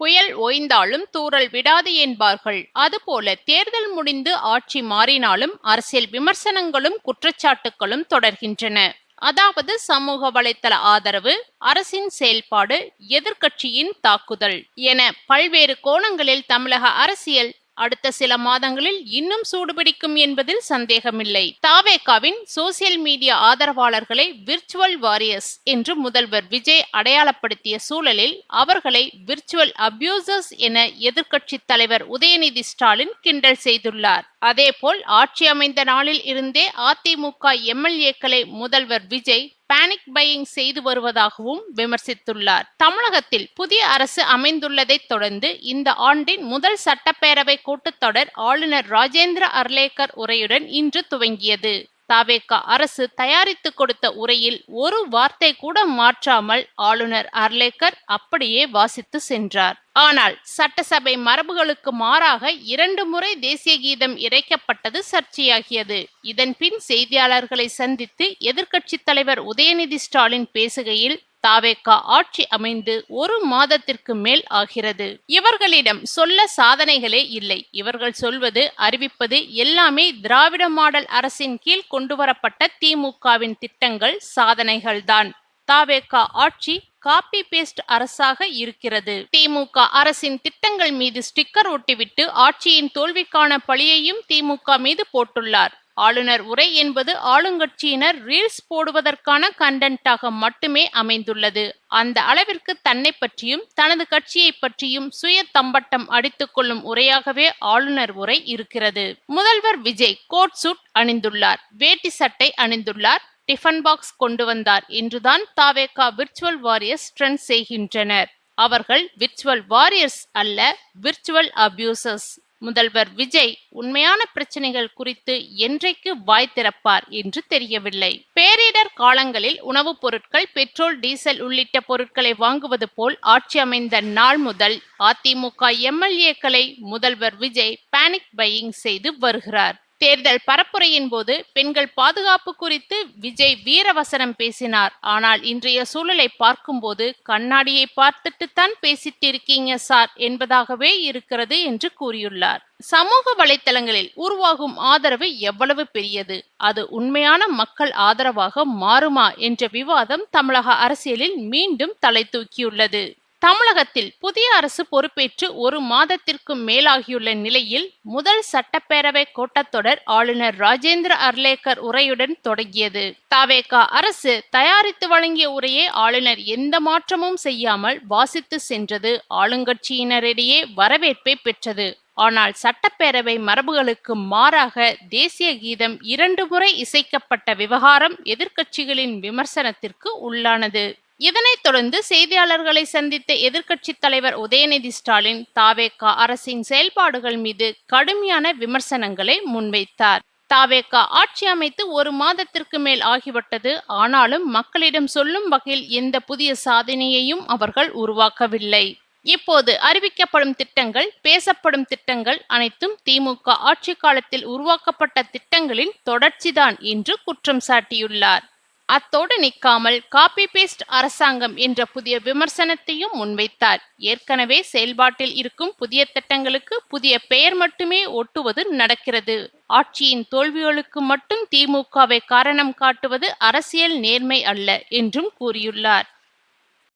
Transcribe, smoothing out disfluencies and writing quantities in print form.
புயல் ஓய்ந்தாலும் தூறல் விடாது என்பார்கள். அதுபோல தேர்தல் முடிந்து ஆட்சி மாறினாலும் அரசியல் விமர்சனங்களும் குற்றச்சாட்டுகளும் தொடர்கின்றன. அதாவது சமூக வலைத்தள ஆதரவு, அரசின் செயல்பாடு, எதிர்க்கட்சியின் தாக்குதல் என பல்வேறு கோணங்களில் தமிழக அரசியல் அடுத்த சில மாதங்களில் இன்னும் சூடுபிடிக்கும் என்பதில் சந்தேகமில்லை. தாவேகாவின் சோசியல் மீடியா ஆதரவாளர்களை விர்ச்சுவல் வாரியர்ஸ் என்று முதல்வர் விஜய் அடையாளப்படுத்திய சூழலில் அவர்களை விர்ச்சுவல் அபியூசர்ஸ் என எதிர்க்கட்சி தலைவர் உதயநிதி ஸ்டாலின் கிண்டல் செய்துள்ளார். அதேபோல் ஆட்சி அமைந்த நாளில் இருந்தே அதிமுக எம்எல்ஏக்களை முதல்வர் விஜய் பேனிக் பையிங் செய்து வருவதாகவும் விமர்சித்துள்ளார். தமிழகத்தில் புதிய அரசு அமைந்துள்ளதை தொடர்ந்து இந்த ஆண்டின் முதல் சட்டப்பேரவை கூட்டத்தொடர் ஆளுநர் ராஜேந்திர அர்லேக்கர் உரையுடன் இன்று துவங்கியது. தாவேகா அரசு தயாரித்து கொடுத்த உரையில் ஒரு வார்த்தை கூட மாற்றாமல் ஆளுநர் அர்லேக்கர் அப்படியே வாசித்து சென்றார். ஆனால் சட்டசபை மரபுகளுக்கு மாறாக 2 முறை தேசிய கீதம் இறைக்கப்பட்டது சர்ச்சையாகியது. இதன் பின் செய்தியாளர்களை சந்தித்து எதிர்க்கட்சி தலைவர் உதயநிதி ஸ்டாலின் பேசுகையில், தாவேகா ஆட்சி அமைந்து 1 மாதத்திற்கு மேல் ஆகிறது. இவர்களிடம் சொல்ல சாதனைகளே இல்லை. இவர்கள் சொல்வது, அறிவிப்பது எல்லாமே திராவிட மாடல் அரசின் கீழ் கொண்டுவரப்பட்ட திமுகவின் திட்டங்கள், சாதனைகள்தான். தாவேகா ஆட்சி காப்பி பேஸ்ட் அரசாக இருக்கிறது. திமுக அரசின் திட்டங்கள் மீது ஸ்டிக்கர் ஒட்டிவிட்டு ஆட்சியின் தோல்விக்கான பழியையும் திமுக மீது போட்டுள்ளார். ஆளுநர் உரை என்பது ஆளுங்கட்சியினர் ரீல்ஸ் போடுவதற்கான கண்டென்ட்டாக மட்டுமே அமைந்துள்ளது. அந்த அளவிற்கு தன்னை பற்றியும் தனது கட்சியை பற்றியும் சுய தம்பட்டம் அடித்துக் கொள்ளும் உரையாகவே ஆளுநர் உரை இருக்கிறது. முதல்வர் விஜய் கோட் சூட் அணிந்துள்ளார், வேட்டி சட்டை அணிந்துள்ளார், டிஃபன் பாக்ஸ் கொண்டு வந்தார் என்றுதான் தாவேகா விர்ச்சுவல் வாரியர்ஸ் ட்ரெண்ட் செய்கின்றனர். அவர்கள் விர்ச்சுவல் வாரியர்ஸ் அல்ல, விர்ச்சுவல் அபியூசர்ஸ். முதல்வர் விஜய் உண்மையான பிரச்சனைகள் குறித்து என்றைக்கு வாய் திறப்பார் என்று தெரியவில்லை. பேரிடர் காலங்களில் உணவுப் பொருட்கள், பெட்ரோல், டீசல் உள்ளிட்ட பொருட்களை வாங்குவது போல் ஆட்சி அமைந்த நாள் முதல் அதிமுக எம்எல்ஏக்களை முதல்வர் விஜய் பேனிக் பையிங் செய்து வருகிறார். தேர்தல் பரப்புரையின் போது பெண்கள் பாதுகாப்பு குறித்து விஜய் வீரவசனம் பேசினார். ஆனால் இன்றைய சூழலை பார்க்கும்போது கண்ணாடியை பார்த்துட்டுத்தான் பேசிட்டு இருக்கீங்க சார் என்பதாகவே இருக்கிறது என்று கூறியுள்ளார். சமூக வலைத்தளங்களில் உருவாகும் ஆதரவு எவ்வளவு பெரியது, அது உண்மையான மக்கள் ஆதரவாக மாறுமா என்ற விவாதம் தமிழக அரசியலில் மீண்டும் தலை தூக்கியுள்ளது. தமிழகத்தில் புதிய அரசு பொறுப்பேற்று 1 மாதத்திற்கு மேலாகியுள்ள நிலையில் முதல் சட்டப்பேரவை கூட்டத்தொடர் ஆளுநர் ராஜேந்திர அர்லேக்கர் உரையுடன் தொடங்கியது. தாவேகா அரசு தயாரித்து வழங்கிய உரையை ஆளுநர் எந்த மாற்றமும் செய்யாமல் வாசித்து சென்றது ஆளுங்கட்சியினரிடையே வரவேற்பை பெற்றது. ஆனால் சட்டப்பேரவை மரபுகளுக்கு மாறாக தேசிய கீதம் 2 முறை இசைக்கப்பட்ட விவகாரம் எதிர்க்கட்சிகளின் விமர்சனத்திற்கு உள்ளானது. இதனைத் தொடர்ந்து செய்தியாளர்களை சந்தித்த எதிர்க்கட்சி தலைவர் உதயநிதி ஸ்டாலின் தாவேகா அரசின் செயல்பாடுகள் மீது கடுமையான விமர்சனங்களை முன்வைத்தார். தாவேகா ஆட்சி அமைத்து 1 மாதத்திற்கு மேல் ஆகிவிட்டது. ஆனாலும் மக்களிடம் சொல்லும் வகையில் எந்த புதிய சாதனையையும் அவர்கள் உருவாக்கவில்லை. இப்போது அறிவிக்கப்படும் திட்டங்கள், பேசப்படும் திட்டங்கள் அனைத்தும் திமுக ஆட்சி காலத்தில் உருவாக்கப்பட்ட திட்டங்களின் தொடர்ச்சிதான் என்று குற்றம் சாட்டியுள்ளார். அத்தோடு நிற்காமல் காப்பி பேஸ்ட் அரசாங்கம் என்ற புதிய விமர்சனத்தையும் முன்வைத்தார். ஏற்கனவே செயல்பாட்டில் இருக்கும் புதிய திட்டங்களுக்கு புதிய பெயர் மட்டுமே ஒட்டுவது நடக்கிறது. ஆட்சியின் தோல்விகளுக்கு மட்டும் திமுகவை காரணம் காட்டுவது அரசியல் நேர்மை அல்ல என்றும் கூறியுள்ளார்.